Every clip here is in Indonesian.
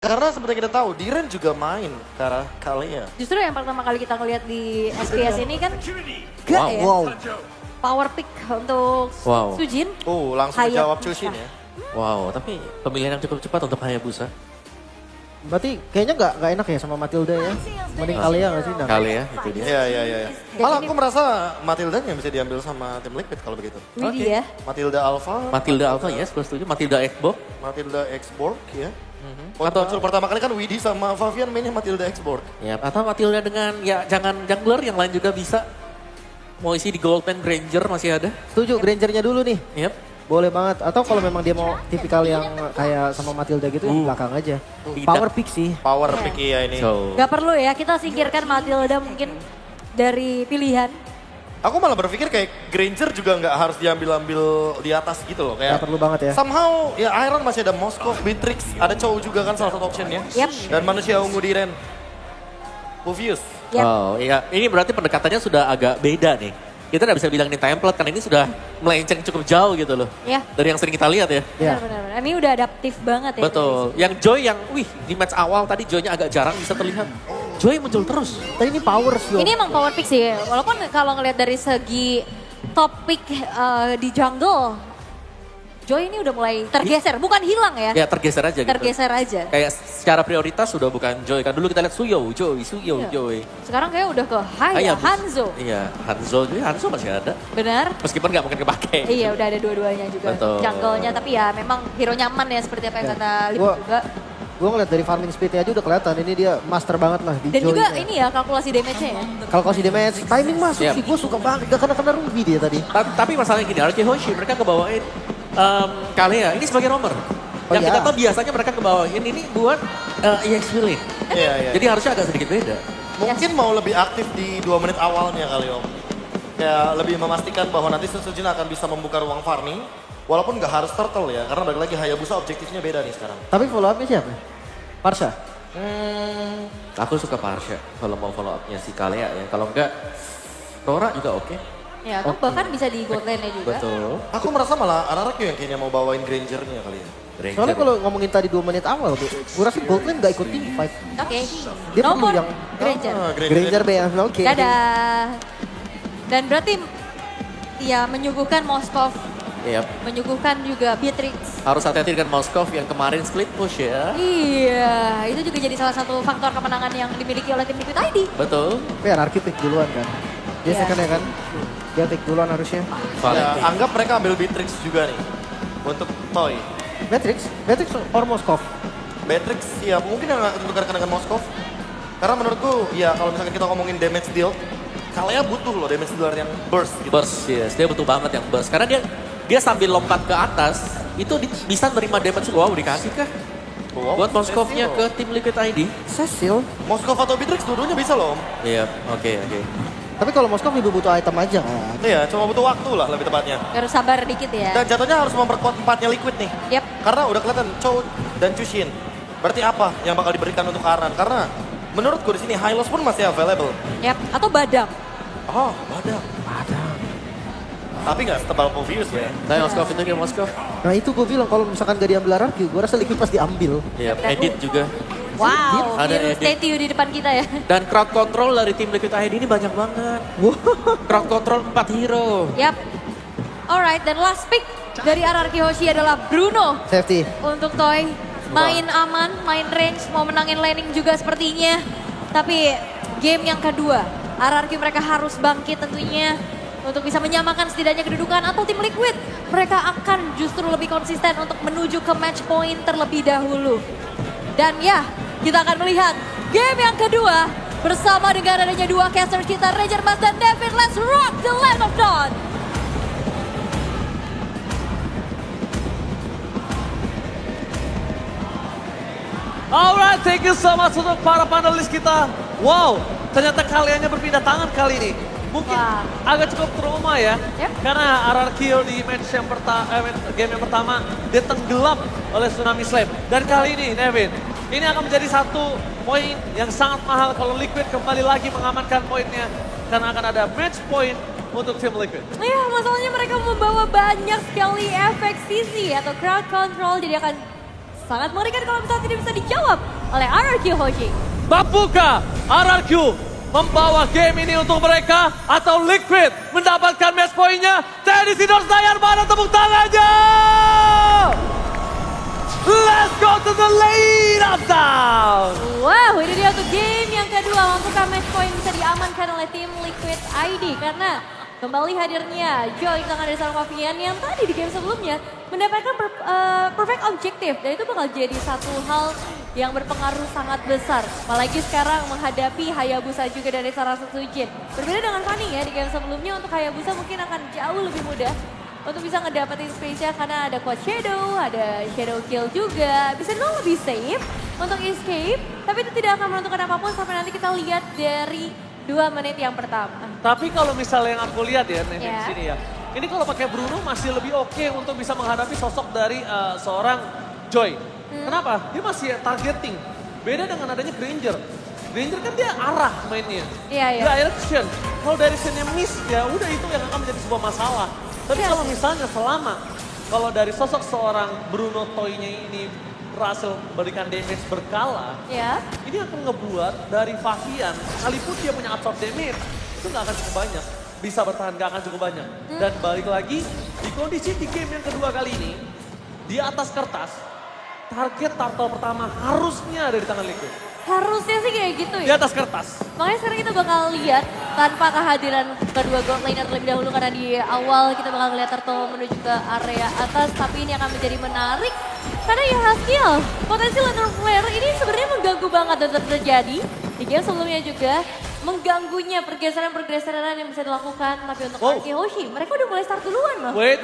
Karena seperti kita tahu, Diren juga main ke arah Kalea. Justru yang pertama kali kita ngeliat di SPS ini kan Wow, ya, wow, power pick untuk Wow. Sujin. Oh, langsung Hayabusa. jawab Chushin ya. wow. Tapi pemilihan yang cukup cepat untuk Hayabusa. Berarti kayaknya nggak enak ya sama Matilda ya. Mending Kalea nggak sih? Nah. Kali ya, itu dia. Iya. Malah aku merasa Matilda yang bisa diambil sama tim Liquid kalau begitu. Widih ya. Matilda Alpha, Matilda Alpha, yes, gue setuju. Matilda Xbox. Matilda X-Borg ya. Waktu muncul pertama kali kan Widi sama Favian mainnya Matilda X-Borg. Ya, atau Matilda dengan, ya jangan jungler, yang lain juga bisa. Mau isi di Goldman Granger masih ada. Setuju, Grangernya dulu nih. Yep. Boleh banget. Atau kalau memang dia mau tipikal yang kayak sama Matilda gitu, ya belakang aja. Tidak. Power pick sih. Power pick ya ini. So, Gak perlu ya, kita singkirkan Matilda mungkin dari pilihan. Aku malah berpikir kayak Granger juga nggak harus diambil-ambil di atas gitu loh. Kayak Nggak perlu banget ya. somehow ya Iron masih ada Moskov, Beatrix, ada cowok juga kan salah satu optionnya. Yep. Dan manusia ungu Diren. Puvius. Yep. wow, iya. Ini berarti pendekatannya sudah agak beda nih. Kita nggak bisa bilang ini template, karena ini sudah melenceng cukup jauh gitu loh. Ya. Dari yang sering kita lihat ya. Ya. Benar-benar. Ini udah adaptif banget ya. Betul. Yang Joy yang, di match awal tadi Joy-nya agak jarang bisa terlihat. Joy muncul terus. Tapi ini power sih. Ini emang power pick sih. Walaupun kalau ngelihat dari segi top pick di jungle, Joy ini udah mulai tergeser. Bukan hilang ya, Ya tergeser aja gitu. tergeser aja. Kayak secara prioritas sudah bukan Joy. Kan dulu kita lihat Suyo, Joy, Iya. Joy. Sekarang kayak udah ke Hayabusa. Hanzo. Iya, Hanzo masih ada. Benar? Meskipun nggak mungkin kepake. Iya udah ada dua-duanya juga. Betul. Jungle-nya tapi ya memang hero nyaman ya seperti apa yang Ya. kata Lip Gua- juga. Gue ngeliat dari farming speednya aja udah kelihatan. Ini dia master banget lah di Dan Joy-nya. juga ini ya kalkulasi damage-nya ya. Kalau kasih damage, timing masuk Yap. sih. Gue suka banget. Gak kena Ruby dia tadi. Tapi masalahnya gini, Archie Hoshi mereka kebawain Kalea. Ini sebagai roamer. Oh, Yang iya. kita tahu biasanya mereka kebawain ini buat EX Willing. Iya. Jadi harusnya agak sedikit beda. Mungkin mau lebih aktif di 2 menit awalnya kali Om. Kayak lebih memastikan bahwa nanti Sujin akan bisa membuka ruang farming. Walaupun nggak harus turtle ya, karena balik lagi Hayabusa objektifnya beda nih sekarang. Tapi follow up-nya siapa? Parsha? Aku suka Parsha kalau mau follow up-nya si Kalea ya. Kalau enggak, Rora juga oke. Ya, atau bahkan bisa di gold lane-nya juga. Betul. Aku merasa malah Ararak yang kayaknya mau bawain Granger-nya kali ya. Ranger Soalnya ya. kalau ngomongin tadi 2 menit awal, gue rasa Goldman gak ikut team fight. Oke. Dia perlu Nomor yang Granger. Granger B yang oke. Dadah. Dan berarti ya menyuguhkan Moskov, Yap. menyuguhkan juga Beatrix. Harus hati-hati dengan Moskov yang kemarin split push ya. Iya, itu juga jadi salah satu faktor kemenangan yang dimiliki oleh tim Liquid ID. Betul. Tapi Anarchy pick duluan kan. Dia Iya. second ya kan. Dia pick duluan harusnya. Ya, Valentine. anggap mereka ambil Beatrix juga nih. Untuk Toy. Matrix or Moskov? Beatrix ya mungkin yang akan ditukarkan dengan Moskov. Karena menurutku ya kalau misalkan kita ngomongin damage deal, Kalea butuh loh damage dealer yang burst gitu. Burst, yes. Dia butuh banget yang burst. Karena dia sambil lompat ke atas, itu bisa nerima damage. Wow, dikasih kah? Wow, Buat Moskovnya Cecil. ke tim Liquid ID. Cecil. Moskov atau Beatrix dua-duanya bisa loh Om. Iya, oke. Tapi kalau Moskov lebih butuh item aja kan. Iya, cuma butuh waktu lah lebih tepatnya. Harus sabar dikit ya. Dan jatuhnya harus memperkuat empatnya Liquid nih. Yap. Karena udah kelihatan Chow dan Chushin. Berarti apa yang bakal diberikan untuk Aran? Karena menurutku di sini Hylos pun masih available. Yap. Atau Badang. Oh, Badang. Tapi nggak setebal Povius ya. Tapi Moskov itu dia Moskov. Nah itu gue bilang kalau misalkan gak diambil Anarchy, gue rasa Liquid pasti ambil. Iya, edit juga. Wow, Ada biru edit. statue di depan kita ya. Dan crowd control dari tim Liquid ID ini banyak banget. Crowd control 4 hero. Yap. Alright, dan last pick dari Ararki Hoshi adalah Bruno Safety. untuk Toy. Main aman, main range, mau menangin laning juga sepertinya. Tapi game yang kedua, Ararki mereka harus bangkit tentunya untuk bisa menyamakan setidaknya kedudukan, atau tim Liquid mereka akan justru lebih konsisten untuk menuju ke match point terlebih dahulu. Dan ya, kita akan melihat game yang kedua bersama dengan adanya dua caster kita, Ranger Mas dan Devin. Let's rock the Land of Dawn! Alright, thank you so much untuk para panelis kita. Wow, ternyata kaliannya berpindah tangan kali ini. Mungkin Wah. agak cukup trauma ya. Yep. Karena RRQ di match yang game yang pertama dia tenggelam oleh Tsunami Slam. Dan kali ini, Nevin, ini akan menjadi satu poin yang sangat mahal kalau Liquid kembali lagi mengamankan poinnya. Karena akan ada match point untuk tim Liquid. Ya, masalahnya mereka membawa banyak sekali efek sisi atau crowd control, jadi akan sangat mengerikan kalau misalnya tidak bisa dijawab oleh RRQ Hoshi. Mampukah RRQ membawa game ini untuk mereka atau Liquid mendapatkan match point-nya? Teddy Sidor Senayan, mana tepuk tangannya? Let's go to the lead up down. Wow, ini dia untuk game yang kedua. Mampukah match point bisa diamankan oleh tim Liquid ID karena kembali hadirnya Joy di tangan dari seorang Pavian yang tadi di game sebelumnya mendapatkan perfect objective dan itu bakal jadi satu hal yang berpengaruh sangat besar. Apalagi sekarang menghadapi Hayabusa juga dari seorang Setsujin. Berbeda dengan Fanny ya, di game sebelumnya untuk Hayabusa mungkin akan jauh lebih mudah untuk bisa ngedapetin space-nya karena ada Quad Shadow, ada Shadow Kill juga. Bisa dibilang lebih safe untuk escape, tapi itu tidak akan menentukan apapun sampai nanti kita lihat dari 2 menit yang pertama. Tapi kalau misalnya yang aku lihat ya, Nevin Ya. di sini ya. Ini kalau pakai Bruno masih lebih oke untuk bisa menghadapi sosok dari seorang Joy. Kenapa? Dia masih targeting. Beda dengan adanya Granger. Granger kan dia arah mainnya. Iya, iya. Direction. Kalau directionnya miss ya udah itu yang akan menjadi sebuah masalah. Tapi Iya kalau sih. misalnya kalau dari sosok seorang Bruno Toy-nya ini berhasil memberikan damage berkala, Ya, ini akan ngebuat dari Favian, sekalipun dia punya absorb damage, itu nggak akan cukup banyak. Bisa bertahan, nggak akan cukup banyak. Dan balik lagi, di kondisi di game yang kedua kali ini, di atas kertas, target turtle pertama harusnya ada di tangan Liquid. harusnya sih kayak gitu Di ya. atas kertas. Makanya sekarang kita bakal lihat tanpa kehadiran kedua gold laner terlebih dahulu karena di awal kita bakal lihat Turtle menuju ke area atas. Tapi ini akan menjadi menarik karena ya Haskill, potensi laner flare ini sebenarnya mengganggu banget dan terjadi. Di game sebelumnya juga mengganggunya pergeseran-pergeseran yang bisa dilakukan. Tapi untuk Wow. RRQ Hoshi, mereka udah mulai start duluan loh. Wait.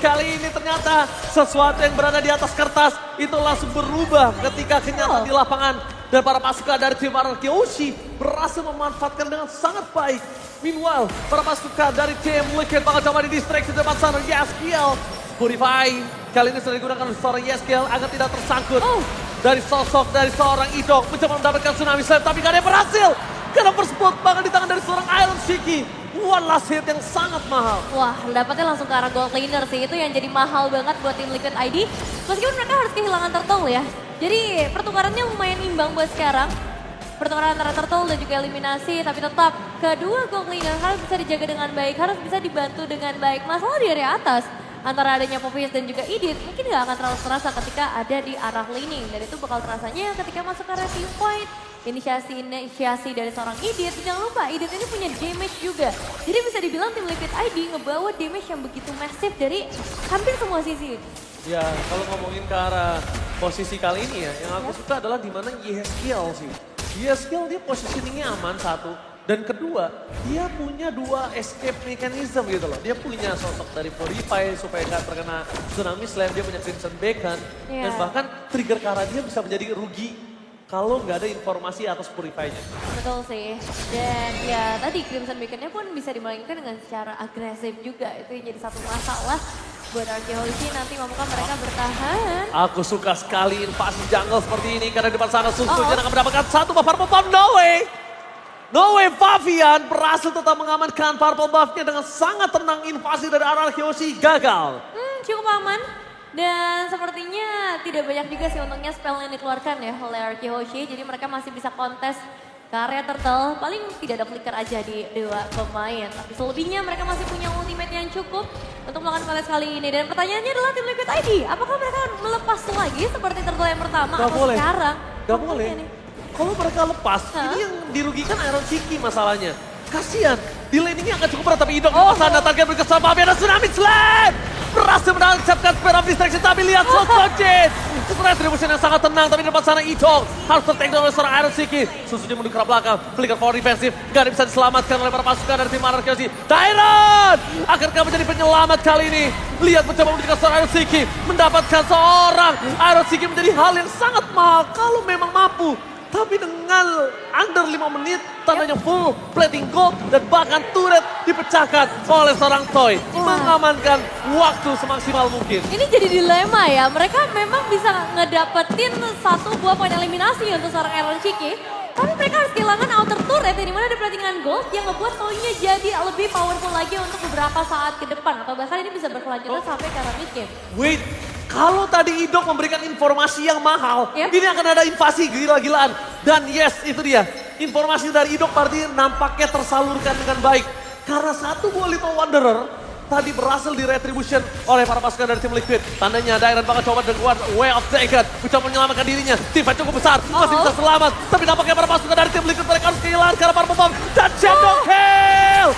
Kali ini ternyata sesuatu yang berada di atas kertas itu langsung berubah ketika kenyataan di lapangan. Dan para pasukan dari tim RRQ Hoshi berhasil memanfaatkan dengan sangat baik. Meanwhile, para pasukan dari tim Liquid bakal coba di distraksi depan sana. Yeskiel, Purify. Kali ini sudah digunakan oleh seorang Yeskiel agar tidak tersangkut. Dari sosok dari seorang Idok mencoba mendapatkan Tsunami Slam tapi gak ada yang berhasil. Karena berspot banget di tangan dari seorang Iron Shiki. One last hit yang sangat mahal. Wah, dapatnya langsung ke arah gold laner sih. Itu yang jadi mahal banget buat tim Liquid ID. Meskipun mereka harus kehilangan Turtle ya. Jadi pertukarannya lumayan imbang buat sekarang. Pertukaran antara Turtle dan juga eliminasi. Tapi tetap kedua gold laner harus bisa dijaga dengan baik. Harus bisa dibantu dengan baik. Masalah di area atas. Antara adanya Popius dan juga Idit. Mungkin gak akan terlalu terasa ketika ada di arah laning. Dan itu bakal terasanya ketika masuk ke area team point. Inisiasi dari seorang Idit. Jangan lupa Idit ini punya damage juga. Jadi bisa dibilang tim Liquid ID ngebawa damage yang begitu masif dari hampir semua sisi. Ya, kalau ngomongin ke arah posisi kali ini ya, yang aku suka adalah di mana Yeskiel sih. Yeskiel dia positioningnya aman satu. Dan kedua, dia punya 2 escape mechanism gitu loh. Dia punya sosok dari Purify supaya nggak terkena Tsunami Slam. Dia punya Crimson Beacon. Iya. Dan bahkan trigger ke arah dia bisa menjadi rugi kalau nggak ada informasi atas Purify-nya. Betul sih. Dan ya tadi Crimson Beacon-nya pun bisa dimainkan dengan secara agresif juga. Itu yang jadi satu masalah buat RRQ Hoshi nanti mampukah mereka bertahan. Aku suka sekali invasi jungle seperti ini karena di depan sana Susu akan mendapatkan satu purple buff. No way! No way, Favian berhasil tetap mengamankan purple buff-nya dengan sangat tenang. Invasi dari RRQ Hoshi gagal. Cukup aman. Dan sepertinya tidak banyak juga sih untungnya spell yang dikeluarkan ya oleh RRQ Hoshi. Jadi mereka masih bisa kontes ke area turtle. Paling tidak ada flicker aja di 2 pemain. Tapi selebihnya mereka masih punya ultimate yang cukup untuk melakukan kontes kali ini. Dan pertanyaannya adalah tim Liquid ID. Apakah mereka melepas lagi seperti turtle yang pertama Gak atau boleh. sekarang? Gak Apa boleh. ini? Kalau mereka lepas, ini yang dirugikan Iron Shiki masalahnya. Kasian, di laningnya akan cukup berat tapi Idok di sana target berkesan Favian dan Tsunami Slam. Berhasil menangkapkan Spear of Distraction tapi lihat Sosojin. Retribution yang sangat tenang tapi di depan sana Idok harus tertake down oleh seorang Iron Shiki. Susunya menuju ke belakang, flicker for defensif. Gak ada bisa diselamatkan oleh para pasukan dari tim RRQ Hoshi. Tyron akankah menjadi penyelamat kali ini. Lihat mencoba menuju ke seorang Iron Shiki. Mendapatkan seorang Iron Shiki menjadi hal yang sangat mahal kalau memang mampu. Tapi dengan under 5 menit, tandanya full plating gold dan bahkan turret dipecahkan oleh seorang Toy. Mengamankan waktu semaksimal mungkin. Ini jadi dilema ya, mereka memang bisa ngedapetin satu buah poin eliminasi untuk seorang Iron Shiki. Tapi mereka harus kehilangan outer turret ya, dimana ada platingan gold yang ngebuat poinnya jadi lebih powerful lagi untuk beberapa saat ke depan. Atau bahkan ini bisa berkelanjutan sampai ke arah mid game. Wait, Kalau tadi Idok memberikan informasi yang mahal, Yep. ini akan ada invasi gila-gilaan. Dan yes, itu dia. Informasi dari Idok berarti nampaknya tersalurkan dengan baik. Karena satu buah Little Wanderer tadi berhasil di retribution oleh para pasukan dari tim Liquid. Tandanya Dairon bakal coba dengan Way of Dragon. Mencoba menyelamatkan dirinya. Tim fight cukup besar, masih bisa selamat. Tapi nampaknya para pasukan dari tim Liquid mereka harus kehilangan karena para pembom. Dan Shadow Kill!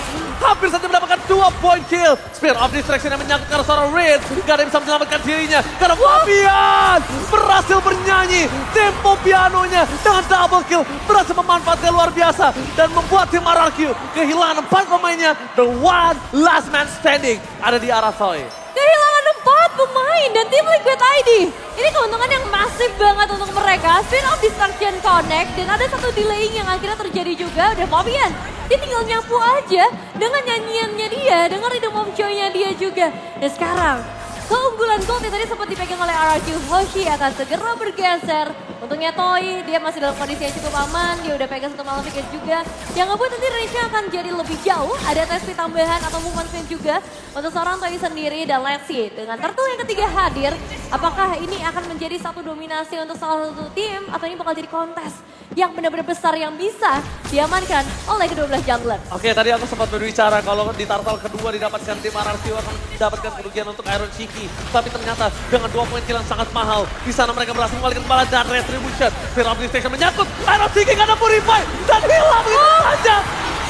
Hampir saja mendapatkan 2 point kill. Spear of Distraction yang menyangkut karena seorang Raid. Gak ada yang bisa menyelamatkan dirinya. Karena Fabian berhasil bernyanyi. Tempo pianonya dengan double kill. Berhasil memanfaatkan luar biasa. Dan membuat tim RRQ kehilangan 4 pemainnya. The one last man standing ada di arah Toy. Kehilangan 4 pemain dan tim Liquid ID. Ini keuntungan yang masif banget untuk mereka. Spin of Distraction connect dan ada satu delaying yang akhirnya terjadi juga. Udah Fabian, dia tinggal nyapu aja dengan nyanyiannya dia, dengan rhythm of joy-nya dia juga. Dan sekarang keunggulan gold yang tadi sempat dipegang oleh RRQ Hoshi akan segera bergeser. Untungnya Toy, dia masih dalam kondisi yang cukup aman. Dia udah pegang satu Maleficus juga. Yang ngebuat nanti range-nya akan jadi lebih jauh. Ada tes speed tambahan atau movement speed juga untuk seorang Toy sendiri. Dan let's see, dengan turtle yang ketiga hadir, apakah ini akan menjadi satu dominasi untuk salah satu tim atau ini bakal jadi kontes yang benar-benar besar yang bisa diamankan oleh kedua belah jungler. Oke, tadi aku sempat berbicara kalau di turtle kedua didapatkan tim RRQ akan mendapatkan kerugian untuk Iron Shiki. Tapi ternyata dengan 2 poin kill yang sangat mahal, di sana mereka berhasil mengalihkan kepala dan retribution. Fear of Distraction menyangkut Iron Shiki karena Purify dan hilang begitu saja.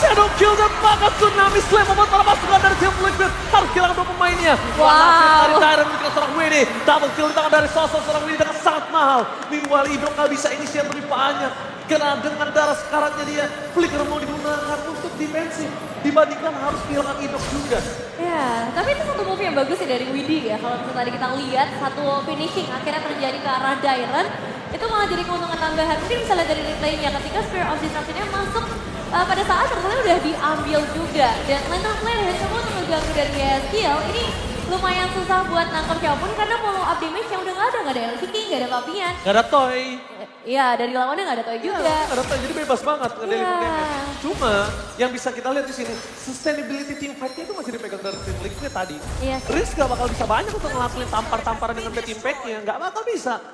Shadow Kill dan maka Tsunami Slam membuat para pasukan dari tim Liquid harus kehilangan 2 pemainnya. Dari Dairon menuju seorang Winnie. Double kill di tangan dari sosok seorang Winnie dengan sangat mahal. Meanwhile Idok gak bisa inisiat lebih banyak. Karena dengan darah sekaratnya dia, Flicker mau digunakan untuk defensif. Dibandingkan harus kehilangan Idok juga. Ya, tapi itu satu move yang bagus sih dari Widdy ya. Kalau misalnya tadi kita lihat satu finishing akhirnya terjadi ke arah Dairon, itu malah jadi keuntungan tambahan. Mungkin bisa lihat dari replaynya ketika Spear of Distraction-nya masuk pada saat ternyata udah diambil juga. Dan Lantern Flare yang coba untuk mengganggu dari skill, ini lumayan susah buat nangkep siapapun karena follow up damage yang udah gak ada Iron Shiki, gak ada Fabian. Gak ada Toy. Iya, dari lawannya gak ada Toy juga. Gak ada Toy, jadi bebas banget ngedeliver Iya. damage. Cuma yang bisa kita lihat di sini, sustainability team fight-nya itu masih dipegang dari tim Liquid tadi. Iya. Risk gak bakal bisa banyak untuk ngelakuin tampar-tamparan dengan bad impact-nya. Gak bakal bisa.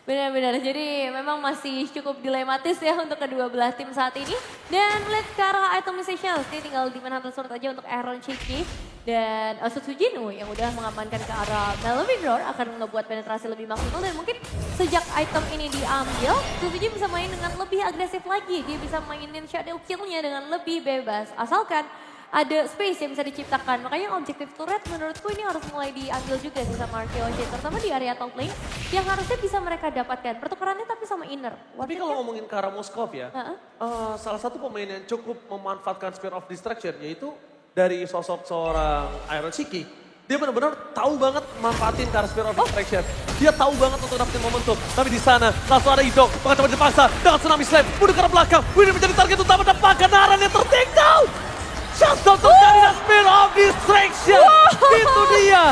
Benar-benar, jadi memang masih cukup dilematis ya untuk kedua belah tim saat ini. Dan melihat ke arah itemization, ini tinggal Demon Hunter Sword aja untuk Iron Shiki. Dan Sutsujinu yang udah mengamankan ke arah Melvin Roar akan ngebuat penetrasi lebih maksimal. Dan mungkin sejak item ini diambil, Sutsujinu bisa main dengan lebih agresif lagi. Dia bisa mainin shadow kill-nya dengan lebih bebas. Asalkan ada space yang bisa diciptakan. Makanya objektif turret menurutku ini harus mulai diambil juga sih sama Arkeoshi. Terutama di area top lane yang harusnya bisa mereka dapatkan. Pertukarannya tapi sama inner. Tapi kalau ngomongin ke arah Moskov ya, salah satu pemain yang cukup memanfaatkan Spear of Distraction yaitu dari sosok seorang Iron Shiki. Dia benar-benar tahu banget manfaatin ke arah Spear of Distraction. Dia tahu banget untuk dapetin momentum. Tapi di sana langsung ada Idok, bakal coba dipaksa dengan Tsunami Slam. Mudah ke arah belakang, Winnie menjadi target utama dan Paganaran yang ter-take down. Shutdown terjadi dan Spear of Distraction. Itu dia.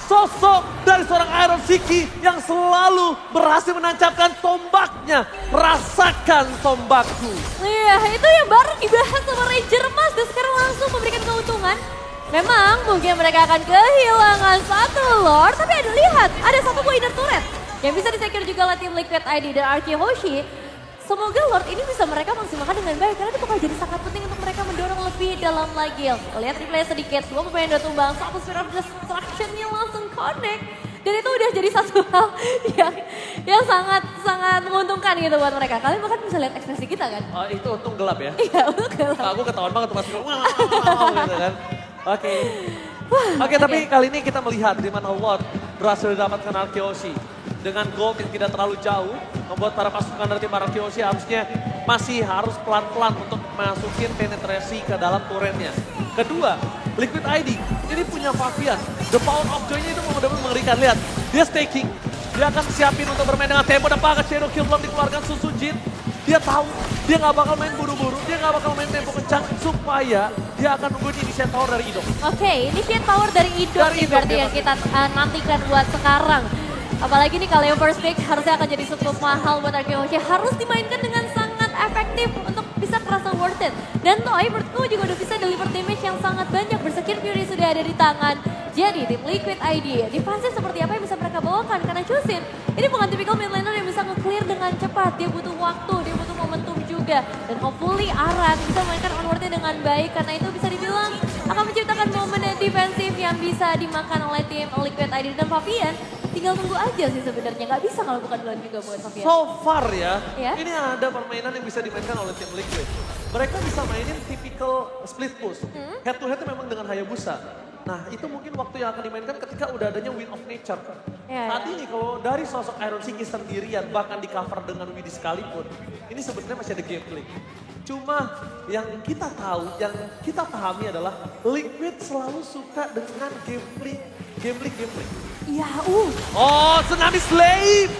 Sosok dari seorang Iron Shiki yang selalu berhasil menancapkan tombaknya. Rasakan tombakku. Iya, itu yang baru dibahas sama Ranger Mas. Dan sekarang langsung memberikan keuntungan. Memang mungkin mereka akan kehilangan satu Lord. Tapi ada lihat, ada satu buah inner turret. Yang bisa disecure juga oleh tim Liquid ID dan Archie Hoshi. Semoga Lord ini bisa mereka maksimalkan dengan baik. Karena itu bakal jadi sangat penting untuk mereka mendorong lebih dalam lagi. Lihat replay sedikit, 2 pemain udah tumbang. Satu Spear of Destruction-nya langsung connect. Dan itu udah jadi satu hal yang sangat menguntungkan gitu buat mereka. Kalian bahkan bisa lihat ekspresi kita kan? Oh, itu untung gelap ya. Iya, untuk gelap. Aku ketahuan banget tuh pas gitu kan. Oke, tapi kali ini kita melihat di mana Lord berhasil didapatkan Arkeoshi. Dengan gold yang tidak terlalu jauh, membuat para pasukan dari tim Arkeoshi harusnya masih harus pelan-pelan untuk masukin penetrasi ke dalam turretnya. Kedua, Liquid ID ini punya Fabian. The power of joy-nya itu benar-benar mengerikan. Lihat, dia staking. Dia akan siapin untuk bermain dengan tempo dan pakai shadow kill belum dikeluarkan Susujin. Dia tahu dia nggak bakal main buru-buru, dia nggak bakal main tempo kencang supaya dia akan nungguin initiate power dari Idok. Oke, initiate power dari Idok nih berarti yang kita nantikan buat sekarang. Apalagi nih kalau yang first pick harusnya akan jadi cukup mahal buat Arkeoshi. Harus dimainkan dengan sangat efektif untuk bisa terasa worth it. Dan Toy menurutku juga udah bisa deliver damage yang sangat banyak. Bersekir Fury sudah juga ada di tangan. Jadi tim Liquid ID, defense seperti apa yang bisa mereka bawakan? Karena Chusin, ini bukan tipikal mid laner yang bisa nge-clear dengan cepat. Dia butuh waktu, dia butuh momentum juga. Dan hopefully Aran bisa memainkan onwardnya dengan baik. Karena itu bisa dibilang akan menciptakan momen defensif yang bisa dimakan oleh tim Liquid ID. Dan Fabian tinggal tunggu aja sih sebenarnya. Nggak bisa kalau bukan duluan juga buat Fabian. So far ya, Ya. ini ada permainan yang bisa dimainkan oleh tim Liquid. Mereka bisa mainin typical split push. Head to headnya memang dengan Hayabusa. Nah itu mungkin waktu yang akan dimainkan ketika udah adanya Wind of Nature. Ya, Saat ya. ini kalau dari sosok Iron Siki sendirian, bahkan di cover dengan Widi sekalipun, ini sebenarnya masih ada gameplay. Cuma yang kita tahu, yang kita pahami adalah Liquid selalu suka dengan gameplay. Iya, Oh, Tsunami Slave.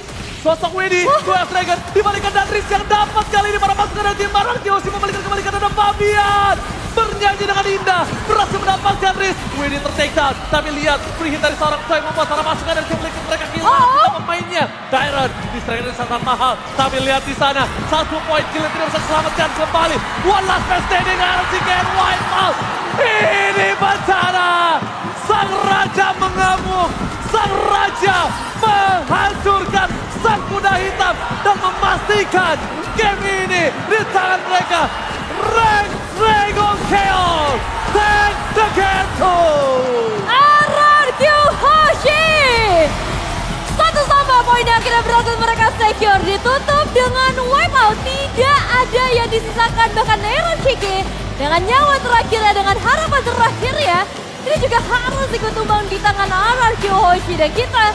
Sosok Widi, Duel Dragon, dibalikan Datris yang dapat kali ini para pasukan dari tim Marang Kiosi membalikan kembali ke ada Fabian. Bernyanyi dengan indah, berhasil mendapatkan Riz. Widi tertakedown, tapi lihat free hit dari seorang Toy membuat para pasukan dari tim Liquid mereka kehilangan pemainnya. Tyron, distraikan sangat mahal, tapi lihat di sana, 1 poin kill tidak bisa diselamatkan kembali. One last man standing, RCK and wipe out. Ini bencana, sang raja mengamuk, sang raja menghancurkan sang kuda hitam dan memastikan game ini di tangan mereka. Rank Dragon Chaos, take the game to RRQ Hoshi. Satu sama poin yang akhirnya berhasil mereka secure. Ditutup dengan wipeout. Tidak ada yang disisakan. Bahkan Iron Shiki dengan nyawa terakhirnya, dengan harapan terakhirnya. Ini juga harus ikut tumbang di tangan RRQ Hoshi. Dan kita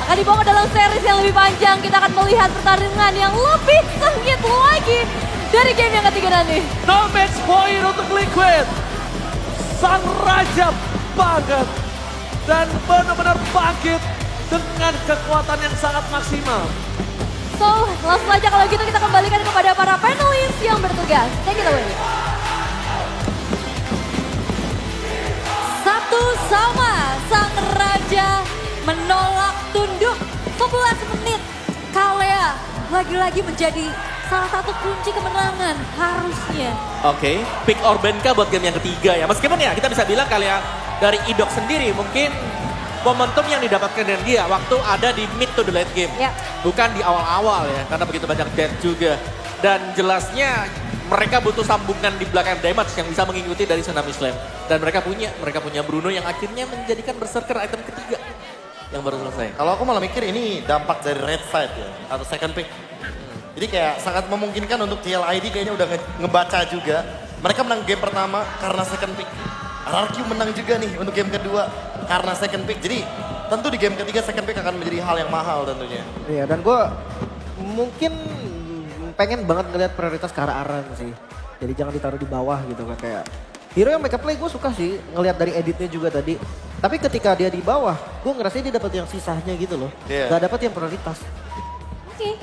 akan dibawa dalam series yang lebih panjang. Kita akan melihat pertarungan yang lebih sengit lagi dari game yang ketiga nanti. no match point untuk Liquid. Sang raja banget dan benar-benar bangkit dengan kekuatan yang sangat maksimal. So, langsung aja kalau gitu kita kembalikan kepada para panelis yang bertugas. Take it away. Satu sama, sang raja menolak tunduk 11 menit. Kalea lagi-lagi menjadi salah satu kunci kemenangan harusnya. Oke, pick Orbenka buat game yang ketiga ya. Meskipun ya kita bisa bilang kalian dari Idok sendiri mungkin momentum yang didapatkan dari dia waktu ada di mid to the late game. Ya. Bukan di awal-awal ya, karena begitu banyak death juga. Dan jelasnya mereka butuh sambungan di belakang damage yang bisa mengikuti dari Tsunami Slam. Dan mereka punya Bruno yang akhirnya menjadikan Berserker item ketiga yang baru selesai. Kalau aku malah mikir ini dampak dari red side ya, atau second pick. Jadi kayak sangat memungkinkan untuk TLID kayaknya udah ngebaca juga. Mereka menang game pertama karena second pick. RRQ menang juga nih untuk game kedua karena second pick. Jadi tentu di game ketiga second pick akan menjadi hal yang mahal tentunya. Iya, dan gue mungkin pengen banget ngeliat prioritas ke arah Aran sih. Jadi jangan ditaruh di bawah gitu kan, kayak hero yang make up play gue suka sih ngeliat dari editnya juga tadi. Tapi ketika dia di bawah, gue ngerasa dia dapat yang sisanya gitu loh. Iya. Gak dapat yang prioritas. Oke.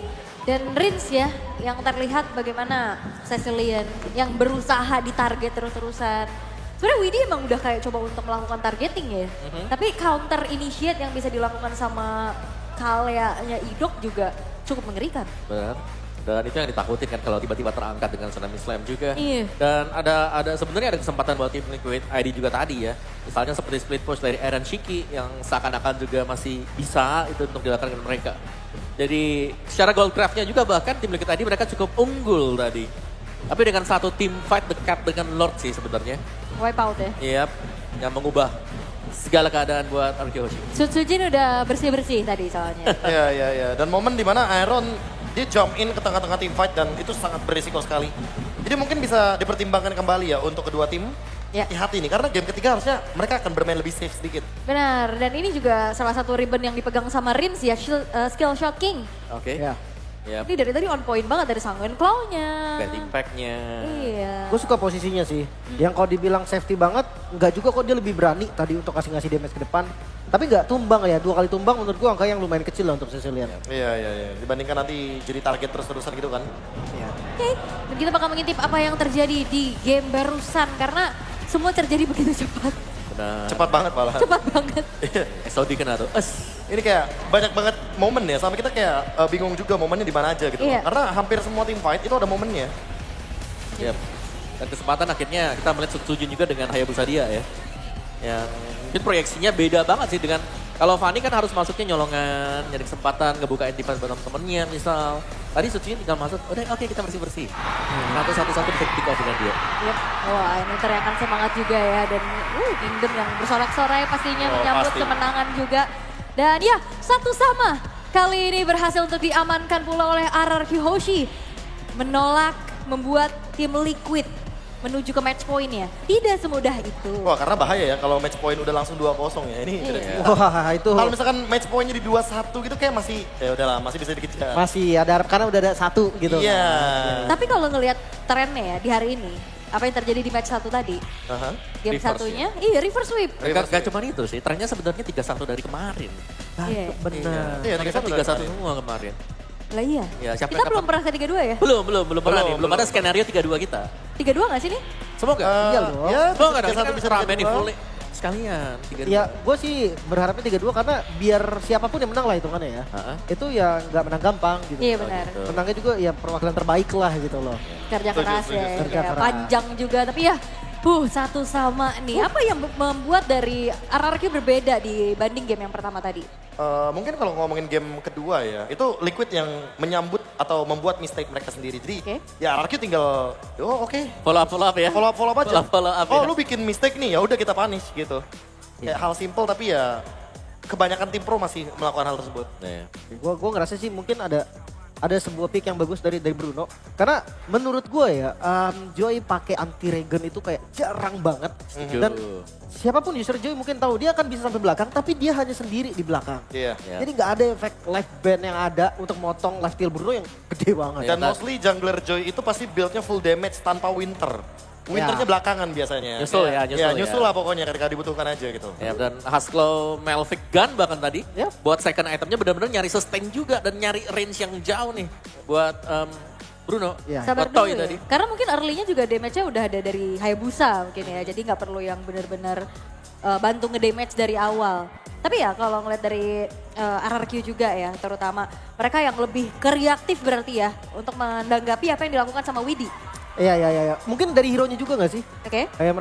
Dan Rins ya, yang terlihat bagaimana Cecilian yang berusaha ditarget terus-terusan. Sebenarnya Widi emang udah kayak coba untuk melakukan targeting ya. Tapi counter initiate yang bisa dilakukan sama Kalea-nya Idok juga cukup mengerikan. Benar. Dan itu yang ditakutin kan kalau tiba-tiba terangkat dengan Tsunami Slam juga. Iya. Dan ada sebenarnya ada kesempatan buat tim Liquid ID juga tadi ya. Misalnya seperti split push dari Aaron Shiki yang seakan-akan juga masih bisa itu untuk dilakukan dengan mereka. Jadi secara gold craftnya juga bahkan tim Liquid ID mereka cukup unggul tadi. Tapi dengan satu tim fight dekat dengan Lord sih sebenarnya. Wipeout ya. Yap, yang mengubah segala keadaan buat Arkeoshi. Sutsujin udah bersih-bersih tadi soalnya. Iya. Dan momen dimana Iron dia jump in ke tengah-tengah tim fight dan itu sangat berisiko sekali. Jadi mungkin bisa dipertimbangkan kembali ya untuk kedua tim. Ya. Hati-hati nih, karena game ketiga harusnya mereka akan bermain lebih safe sedikit. Benar, dan ini juga salah satu ribbon yang dipegang sama Rins ya, Skill Shot King. Oke. Ya. Yap. Ini dari tadi on point banget dari Sanguine Claw-nya. Bad impact-nya. Iya. Gue suka posisinya sih. Yang kalau dibilang safety banget, nggak juga kok dia lebih berani tadi untuk ngasih damage ke depan. Tapi nggak tumbang ya, 2 kali tumbang menurut gue angka yang lumayan kecil lah untuk Cecilian. Iya. Dibandingkan nanti jadi target terus-terusan gitu kan. Iya. Oke, dan kita bakal mengintip apa yang terjadi di game barusan karena semua terjadi begitu cepat. Benar. Cepat banget malah. Cepat banget. SOD kena tuh. Ini kayak banyak banget momen ya, sampai kita kayak bingung juga momennya di mana aja gitu. Iya. Karena hampir semua tim fight itu ada momennya. Yap. Dan kesempatan akhirnya kita melihat Sutsujin juga dengan Hayabusa dia ya. Yang mungkin proyeksinya beda banget sih dengan kalau Fanny kan harus masuknya nyolongan, nyari kesempatan, ngebukain defense buat temen-temennya misal. Tadi Sucinya tinggal masuk, udah oke kita bersih-bersih. Satu-satu bisa pick off dengan dia. Yep. Wah ini teriakan semangat juga ya. Dan Kingdom yang bersorak-sorai pastinya menyambut pasti. kemenangan juga. Dan ya, satu sama. Kali ini berhasil untuk diamankan pula oleh RRQ Hoshi. Menolak membuat tim Liquid menuju ke match point ya. Tidak semudah itu. Wah karena bahaya ya kalau match point udah langsung 2-0 ya. Ini Iya. Wah itu kalau misalkan match pointnya di 2-1 gitu kayak masih ya udahlah masih bisa dikejar. masih ada harap karena udah ada 1 gitu. Iya. Tapi kalau ngelihat trennya ya di hari ini, apa yang terjadi di match 1 tadi? Aha. Game Reverse satunya, iya reverse sweep. Gak cuma itu sih, trennya sebenarnya 3-1 dari kemarin. Iya. Benar. Iya, Mereka 3-1 3-1 semua kemarin. Lah iya. Ya, siapa Kita yang belum pernah ke 3-2 ya? Belum pernah nih. Belum Belum. ada skenario 3-2 kita. 3-2 gak sih nih? Semoga. Iya dong. Ya, Semoga ada 3-1 bisa rame nih 3-2. full sekalian. 3-2. Ya gue sih berharapnya 3-2 karena biar siapapun yang menang lah hitungannya ya. Heeh. Itu ya nggak menang gampang gitu. Iya benar. gitu. Menangnya juga ya perwakilan terbaik lah gitu loh. Kerja keras ya, Kerja kayak keras. panjang juga. Tapi ya, satu sama nih. Apa yang membuat dari RRQ berbeda dibanding game yang pertama tadi? Mungkin kalau ngomongin game kedua ya, itu Liquid yang menyambut atau membuat mistake mereka sendiri. Jadi Oke. ya RRQ tinggal, oke, Follow up ya. follow up aja. Follow up oh ya. lu bikin mistake nih, ya udah kita punish gitu. Kayak hal simple tapi ya kebanyakan tim pro masih melakukan hal tersebut. Nih. Gue ngerasa sih mungkin ada sebuah pick yang bagus dari Bruno. Karena menurut gue ya, Joy pakai anti regen itu kayak jarang banget. Setuju. Dan siapapun user Joy mungkin tahu dia akan bisa sampai belakang, tapi dia hanya sendiri di belakang. Iya. Ya. Jadi nggak ada efek life ban yang ada untuk motong life steal Bruno yang gede banget. Dan mostly jungler Joy itu pasti build-nya full damage tanpa winter. Winternya belakangan biasanya. Nyusul ya, Ya, nyusul nyusul ya. lah pokoknya ketika dibutuhkan aja gitu. Ya, dan Haskell Melvic Gun bahkan tadi Ya. buat second itemnya benar-benar nyari sustain juga dan nyari range yang jauh nih buat Bruno. Ya. Sabar Buat dulu Toy ya. tadi. Karena mungkin early-nya juga damage-nya udah ada dari Hayabusa mungkin ya. Jadi nggak perlu yang benar-benar bantu ngedamage dari awal. Tapi ya kalau ngeliat dari RRQ juga ya terutama mereka yang lebih kreatif berarti ya untuk menanggapi apa yang dilakukan sama Widi. Iya. Mungkin dari hero-nya juga nggak sih? Oke? Kayak